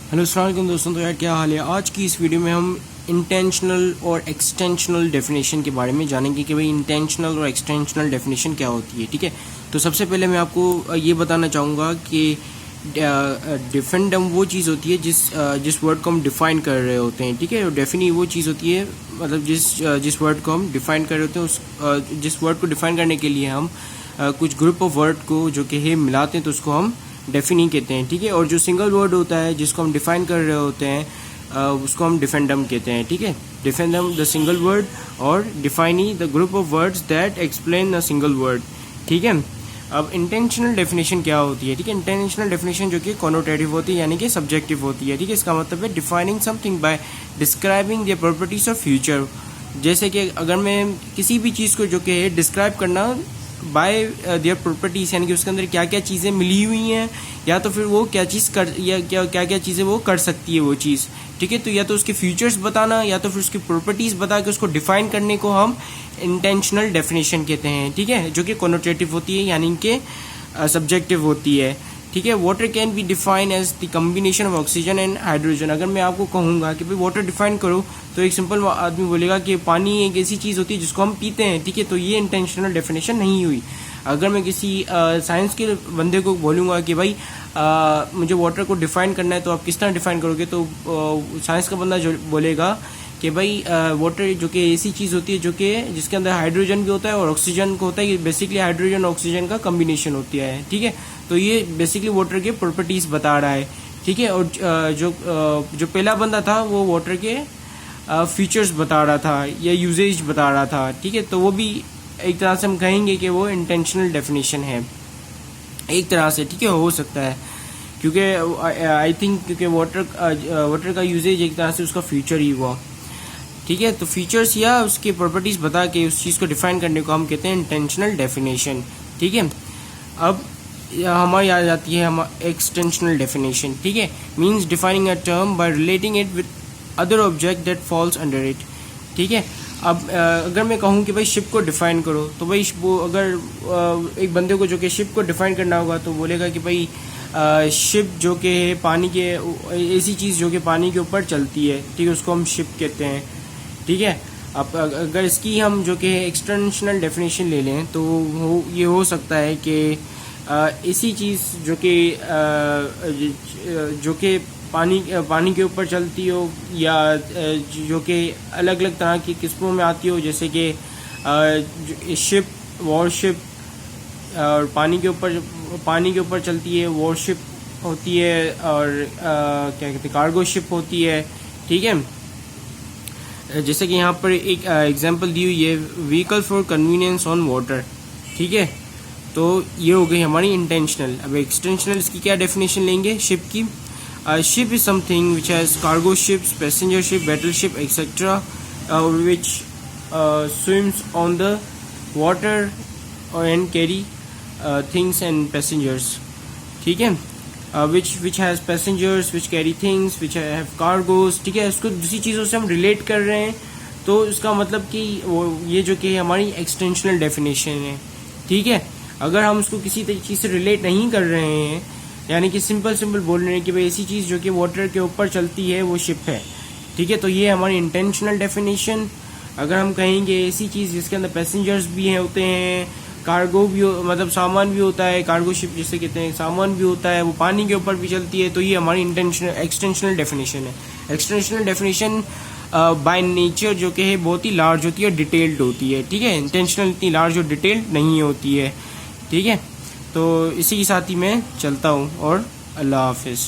Hello अस्सलाम वालेकुम दोस्तों। तो यार क्या हाल है। आज की इस वीडियो में हम इंटेंशनल और एक्सटेंशनल डेफिनेशन के बारे में जानेंगे कि भाई इंटेंशनल और एक्सटेंशनल डेफिनेशन क्या होती है। ठीक है, तो सबसे पहले मैं आपको ये बताना चाहूँगा कि डिफरेंडम वो चीज़ होती है जिस वर्ड को हम डिफ़ाइन कर रहे होते हैं। ठीक है, और डेफिनी वो चीज़ होती है मतलब जिस वर्ड को हम डिफ़ाइन कर रहे होते हैं जिस वर्ड को डिफ़ाइन करने के लिए हम कुछ ग्रुप ऑफ वर्ड को जो कि है मिलाते हैं तो उसको हम डेफिनी कहते हैं। ठीक है, और जो सिंगल वर्ड होता है जिसको हम डिफाइन कर रहे होते हैं उसको हम डिफेंडम कहते हैं। ठीक है, डिफेंडम द सिंगल वर्ड और define the group of words that explain the single word. ठीक है, अब इंटेंशनल डेफिनेशन क्या होती है। ठीक है, इंटेंशनल डेफिनेशन जो कि कॉनोटेटिव होती है यानी कि सब्जेक्टिव होती है। ठीक है, इसका मतलब है defining something bye describing the properties of future. जैसे कि अगर मैं किसी भी चीज़ को जो कि है डिस्क्राइब करना बाय देयर प्रॉपर्टीज यानी कि उसके अंदर क्या क्या चीज़ें मिली हुई हैं या तो फिर वो क्या चीज़ कर या क्या क्या चीज़ें वो कर सकती है वो चीज़। ठीक है, तो या तो उसके फीचर्स बताना या तो फिर उसकी प्रॉपर्टीज़ बता के उसको डिफाइन करने को हम इंटेंशनल डेफिनेशन कहते हैं। ठीक है, जो कि कॉनोटेटिव होती है यानी कि सब्जेक्टिव होती है। ठीक है, water can be define as the combination of oxygen and hydrogen. अगर मैं आपको कहूँगा कि भाई वाटर डिफाइन करो तो एक सिंपल आदमी बोलेगा कि पानी एक ऐसी चीज़ होती है जिसको हम पीते हैं। ठीक है, तो ये इंटेंशनल डेफिनेशन नहीं हुई। अगर मैं किसी साइंस के बंदे को बोलूँगा कि भाई मुझे वाटर को डिफाइन करना है तो आप किस तरह डिफाइन करोगे, तो साइंस का बंदा जो बोलेगा कि भाई वाटर जो कि ऐसी चीज़ होती है जो कि जिसके अंदर हाइड्रोजन भी होता है और ऑक्सीजन को होता है। ये बेसिकली हाइड्रोजन और ऑक्सीजन का कम्बिनेशन होती है। ठीक है, तो ये बेसिकली वाटर के प्रॉपर्टीज़ बता रहा है। ठीक है, और जो पहला बंदा था वो वाटर के फीचर्स बता रहा था या यूजेज बता रहा था। ठीक है, तो वो भी एक तरह से हम कहेंगे कि वो इंटेंशनल डेफिनेशन है एक तरह से। ठीक है, हो सकता है क्योंकि आई थिंक क्योंकि वाटर का यूजेज एक तरह से उसका फीचर ही हुआ। ठीक है, तो फीचर्स या उसकी प्रॉपर्टीज़ बता के उस चीज़ को डिफाइन करने को हम कहते हैं इंटेंशनल डेफिनेशन। ठीक है, अब हमारी आ जाती है एक्सटेंशनल डेफिनेशन। ठीक है, means defining a term by relating it with other object that falls under it. ठीक है, अब अगर मैं कहूँ कि भाई शिप को डिफाइन करो तो भाई वो अगर एक बंदे को जो कि शिप को डिफाइन करना होगा तो बोलेगा कि भाई शिप जो कि पानी के ऐसी चीज़ जो कि पानी के ऊपर चलती है। ठीक है, उसको हम शिप कहते हैं। ठीक है, अब अगर इसकी हम जो कि एक्सटेंशनल डेफिनेशन ले लें तो ये हो सकता है कि ऐसी चीज़ जो कि पानी के ऊपर चलती हो या जो कि अलग अलग तरह की किस्मों में आती हो, जैसे कि शिप, वॉरशिप और पानी के ऊपर चलती है वॉरशिप होती है और क्या कहते हैं कार्गो शिप होती है। ठीक है, जैसे कि यहाँ पर एक एग्जांपल दी हुई है vehicle for convenience on water. ठीक है, तो ये हो गई हमारी इंटेंशनल। अब एक्सटेंशनल इसकी क्या डेफिनेशन लेंगे शिप की। Ship is something which has cargo ships, passenger ship, battle ship etcetera which swims on the water and carry things and passengers. ठीक है, which has passengers, which carry things, which have cargoes। ठीक है, इसको दूसरी चीज़ों से हम relate कर रहे हैं तो इसका मतलब कि वो ये जो कि हमारी एक्सटेंशनल डेफिनेशन है। ठीक है, अगर हम उसको किसी चीज़ से रिलेट नहीं कर रहे हैं यानी कि सिंपल बोल रहे हैं कि भाई ऐसी चीज़ जो कि वाटर के ऊपर चलती है वो शिप है। ठीक है, तो ये हमारी इंटेंशनल डेफिनेशन। अगर हम कहेंगे ऐसी चीज़ जिसके अंदर पैसेंजर्स भी होते हैं, कार्गो भी मतलब सामान भी होता है, कार्गो शिप जिसे कहते हैं, सामान भी होता है, वो पानी के ऊपर भी चलती है, तो ये हमारी एक्सटेंशनल डेफिनेशन है। एक्सटेंशनल डेफिनेशन बाय नेचर जो कि है बहुत ही लार्ज होती है, डिटेल्ड होती है। ठीक है, इंटेंशनल इतनी लार्ज और डिटेल्ड नहीं होती है। ठीक है, तो इसी के साथ ही मैं चलता हूँ और अल्लाह हाफिज़।